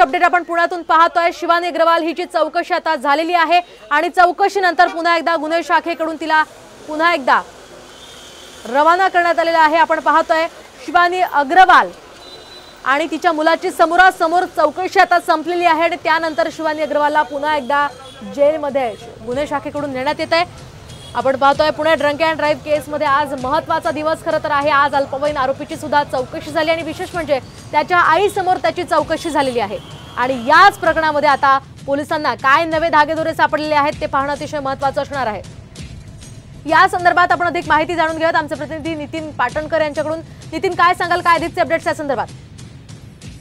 Update आपण पुण्यातून पाहतोय। शिवानी अग्रवाल हिची चौकशी आता झालेली आहे आणि चौकशीनंतर पुन्हा एकदा गुन्हे शाखेकडून तिला पुन्हा एकदा रवाना करण्यात आलेला आहे। आपण पाहतोय शिवानी अग्रवाल आणि तिच्या मुलाची समोरासमोर चौकशी आता संपलेली आहे आणि त्यानंतर शिवानी अग्रवालला पुन्हा एकदा जेलमध्ये गुन्हे शाखेकडून नेण्यात येत आहे। आपण पाहतोय पुणे ड्रंक अँड ड्राइव्ह केसमध्ये आज महत्त्वाचा दिवस खरं तर आहे। आज अल्पवयीन आरोपीची सुद्धा चौकशी झाली आणि विशेष म्हणजे त्याच्या आईसमोर त्याची चौकशी झालेली आहे आणि याच प्रकरणामध्ये आता पोलिसांना काय नवे धागेदोरे सापडलेले आहेत ते पाहणं अतिशय महत्त्वाचं असणार आहे। या संदर्भात आपण अधिक माहिती जाणून घेऊयात आमचे प्रतिनिधी नितीन पाटणकर यांच्याकडून। नितीन, काय सांगाल, काय अधिकचे अपडेट्स या संदर्भात?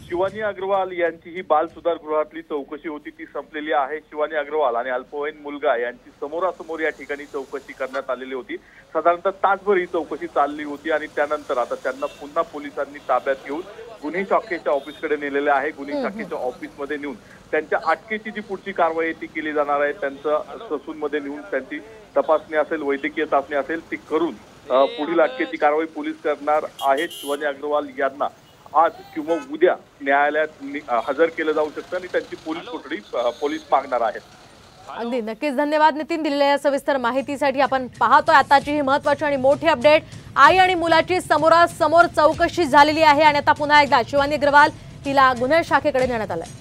शिवानी अग्रवाल यांची ही बाल सुधार गृहातली चौकशी होती ती संपलेली आहे। शिवानी अग्रवाल आणि अल्पवयीन मुलगा यांची समोरासमोर या ठिकाणी चौकशी करण्यात आलेली होती। साधारणतः तासभर ही चौकशी चालली होती आणि त्यानंतर आता त्यांना पुन्हा पोलिसांनी ताब्यात घेऊन गुन्हे शाखेच्या ऑफिसकडे नेलेले आहे। गुन्हे शाखेच्या ऑफिसमध्ये नेऊन त्यांच्या अटकेची जी पुढची कारवाई ती केली जाणार आहे। त्यांचं ससूनमध्ये नेऊन त्यांची तपासणी असेल, वैद्यकीय चाचणी असेल ती करून पुढील अटकेची कारवाई पोलीस करणार आहेत। शिवानी अग्रवाल यांना आज किंवा उद्या न्यायालयात हजर केलं जाऊ शकतं आणि त्यांची पोलीस कोठडी पोलीस मागणार आहेत। अगदी नक्कीच धन्यवाद नितीन, दिलेल्या सविस्तर माहितीसाठी। आपण पाहतोय आताची ही महत्त्वाची आणि मोठी अपडेट। आई आणि मुलाची समोरासमोर चौकशी झालेली आहे आणि आता पुन्हा एकदा शिवानी अग्रवाल हिला गुन्हे शाखेकडे नेण्यात आलंय।